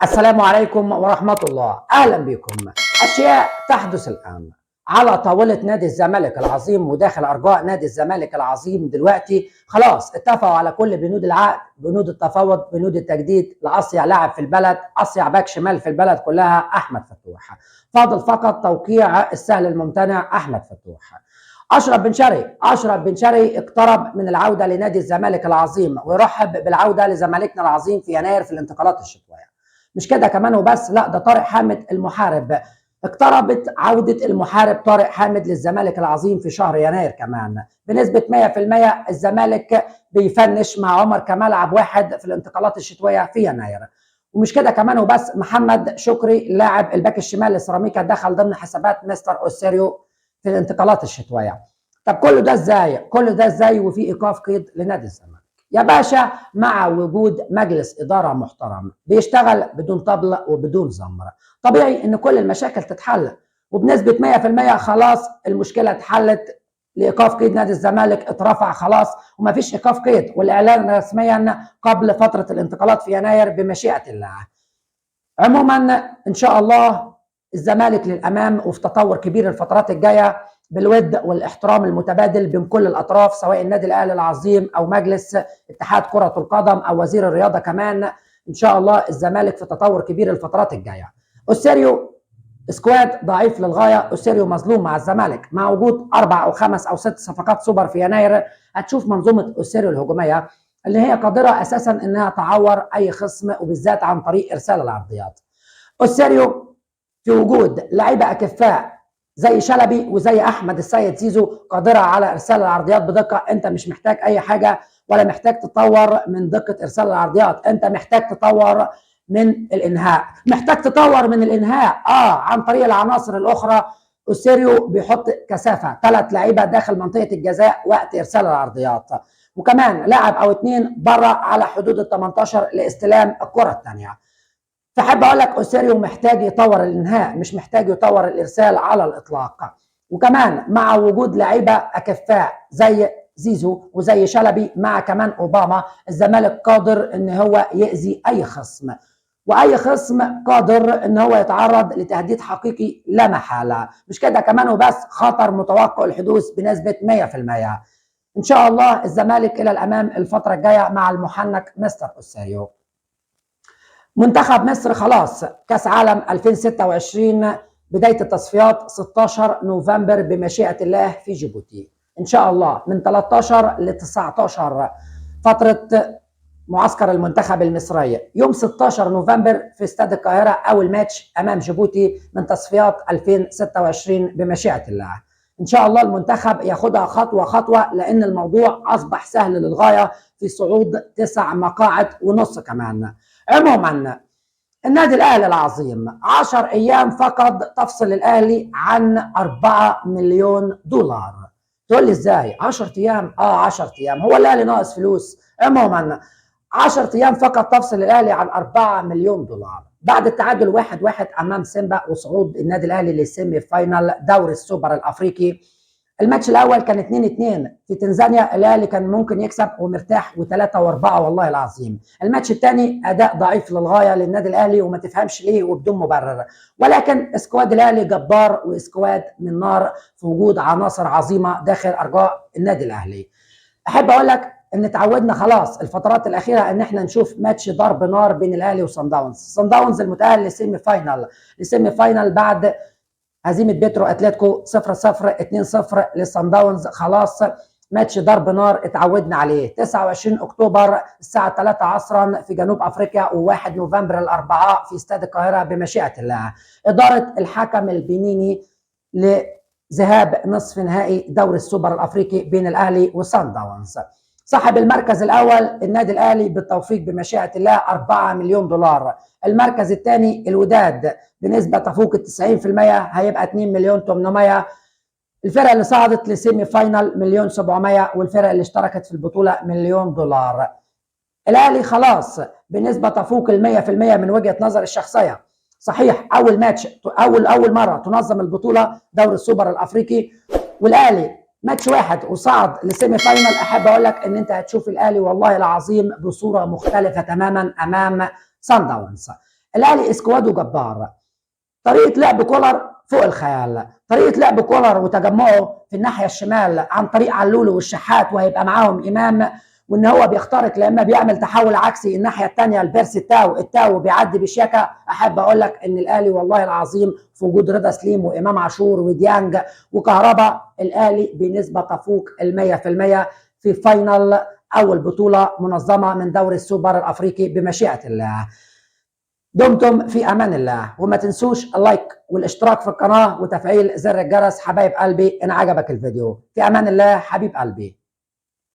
السلام عليكم ورحمة الله. أهلا بكم. أشياء تحدث الآن على طاولة نادي الزمالك العظيم وداخل أرجاء نادي الزمالك العظيم. دلوقتي خلاص اتفقوا على كل بنود العقد، بنود التفاوض، بنود التجديد لأصيع لاعب في البلد، أصيع باك شمال في البلد كلها، أحمد فتوح. فاضل فقط توقيع السهل الممتنع أحمد فتوح. أشرف بن شرقي اقترب من العودة لنادي الزمالك العظيم ويرحب بالعودة لزمالكنا العظيم في يناير في الانتقالات الشتوية. مش كده كمان وبس، لا ده طارق حامد المحارب، اقتربت عودة المحارب طارق حامد للزمالك العظيم في شهر يناير كمان بنسبة 100%. الزمالك بيفنش مع عمر كمال عبد واحد في الانتقالات الشتوية في يناير. ومش كده كمان وبس، محمد شكري لاعب الباك الشمال لسيراميكا دخل ضمن حسابات مستر اوسيريو في الانتقالات الشتوية. طب كل ده ازاي وفي ايقاف قيد لنادي الزمالك يا باشا؟ مع وجود مجلس إدارة محترم بيشتغل بدون طبل وبدون زمر، طبيعي إن كل المشاكل تتحل، وبنسبة 100% خلاص المشكلة اتحلت. لإيقاف قيد نادي الزمالك اترفع خلاص ومفيش إيقاف قيد، والإعلان رسميا قبل فترة الانتقالات في يناير بمشيئة الله. عموما إن شاء الله الزمالك للأمام وفي تطور كبير الفترات الجاية بالود والاحترام المتبادل بين كل الاطراف، سواء النادي الاهلي العظيم او مجلس اتحاد كره القدم او وزير الرياضه كمان. ان شاء الله الزمالك في تطور كبير الفترات الجايه. اوسيريو سكواد ضعيف للغايه، اوسيريو مظلوم مع الزمالك. مع وجود 4 أو 5 أو 6 صفقات سوبر في يناير هتشوف منظومه اوسيريو الهجوميه اللي هي قادره اساسا انها تعور اي خصم، وبالذات عن طريق ارسال العرضيات. اوسيريو في وجود لعيبه اكفاء زي شلبي وزي احمد السيد زيزو قادره على ارسال العرضيات بدقه. انت مش محتاج اي حاجه ولا محتاج تطور من دقه ارسال العرضيات، انت محتاج تطور من الانهاء، عن طريق العناصر الاخرى. اوسيريو بيحط كثافه 3 لعيبه داخل منطقه الجزاء وقت ارسال العرضيات، وكمان لاعب او 2 بره على حدود ال 18 لاستلام الكره الثانيه. فحب اقول لك اوسيريو محتاج يطور الانهاء، مش محتاج يطور الارسال على الاطلاق. وكمان مع وجود لعيبه اكفاء زي زيزو وزي شلبي مع كمان اوباما، الزمالك قادر ان هو يأذي اي خصم، واي خصم قادر ان هو يتعرض لتهديد حقيقي لا محاله. مش كده كمان وبس، خطر متوقع الحدوث بنسبه 100%. ان شاء الله الزمالك الى الامام الفتره الجايه مع المحنك مستر اوسيريو. منتخب مصر خلاص كاس عالم 2026 بدايه التصفيات 16 نوفمبر بمشيئه الله في جيبوتي ان شاء الله من 13 ل 19 فتره معسكر المنتخب المصري. يوم 16 نوفمبر في استاد القاهره اول ماتش امام جيبوتي من تصفيات 2026 بمشيئه الله. ان شاء الله المنتخب ياخدها خطوه خطوه، لان الموضوع اصبح سهل للغايه في صعود 9 مقاعد ونص كمان. عموما النادي الاهلي العظيم 10 ايام فقط تفصل الاهلي عن 4 مليون دولار. تقول لي ازاي 10 ايام؟ 10 ايام، هو الاهلي ناقص فلوس؟ عموما 10 ايام فقط تفصل الاهلي عن 4 مليون دولار بعد التعادل 1-1 امام سيمبا وصعود النادي الاهلي للسيمي فاينال دوري السوبر الافريقي. الماتش الاول كان 2-2 في تنزانيا، الاهلي كان ممكن يكسب ومرتاح و3 و4 والله العظيم. الماتش الثاني اداء ضعيف للغايه للنادي الاهلي وما تفهمش ليه وبدون مبرر، ولكن اسكواد الاهلي جبار واسكواد من نار في وجود عناصر عظيمه داخل ارجاء النادي الاهلي. احب اقول لك ان تعودنا خلاص الفترات الاخيره ان احنا نشوف ماتش ضرب نار بين الاهلي وصن داونز. صن داونز المتاهل للسيمي فاينال بعد هزيمه بيترو اتلتيكو 0-0 2-0 للصن داونز. خلاص ماتش ضرب نار اتعودنا عليه. 29 اكتوبر الساعه 3 عصرا في جنوب افريقيا، و1 نوفمبر الاربعاء في استاد القاهره بمشيئه الله. اداره الحكم البنيني لذهاب نصف نهائي دوري السوبر الافريقي بين الاهلي وصن داونز. صاحب المركز الاول النادي الاهلي بالتوفيق بمشيئه الله 4 مليون دولار. المركز الثاني الوداد بنسبه تفوق 90% هيبقى 2 مليون 800. الفرق اللي صعدت لسيمي فاينال 1,700,000، والفرق اللي اشتركت في البطوله مليون دولار. الاهلي خلاص بنسبه تفوق 100% من وجهه نظر الشخصيه. صحيح اول ماتش اول مره تنظم البطوله دوري السوبر الافريقي، والاهلي ماتش واحد وصعد لسيمي فاينال. احب اقول لك ان انت هتشوف الاهلي والله العظيم بصوره مختلفه تماما امام صن داونز. الاهلي اسكواده جبار، طريقه لعب كولر فوق الخيال، طريقه لعب كولر وتجمعه في الناحيه الشمال عن طريق علول والشحات وهيبقى معاهم امام، وان هو بيخترق لما بيعمل تحول عكسي الناحيه الثانيه لبيرسي التاو بيعدي بشياكه. احب اقول لك ان الاهلي والله العظيم في وجود رضا سليم وامام عاشور وديانج وكهربا، الاهلي بنسبه تفوق ال 100% في فاينل اول بطوله منظمه من دوري السوبر الافريقي بمشيئه الله. دمتم في امان الله، وما تنسوش اللايك والاشتراك في القناه وتفعيل زر الجرس حبايب قلبي ان عجبك الفيديو. في امان الله حبيب قلبي.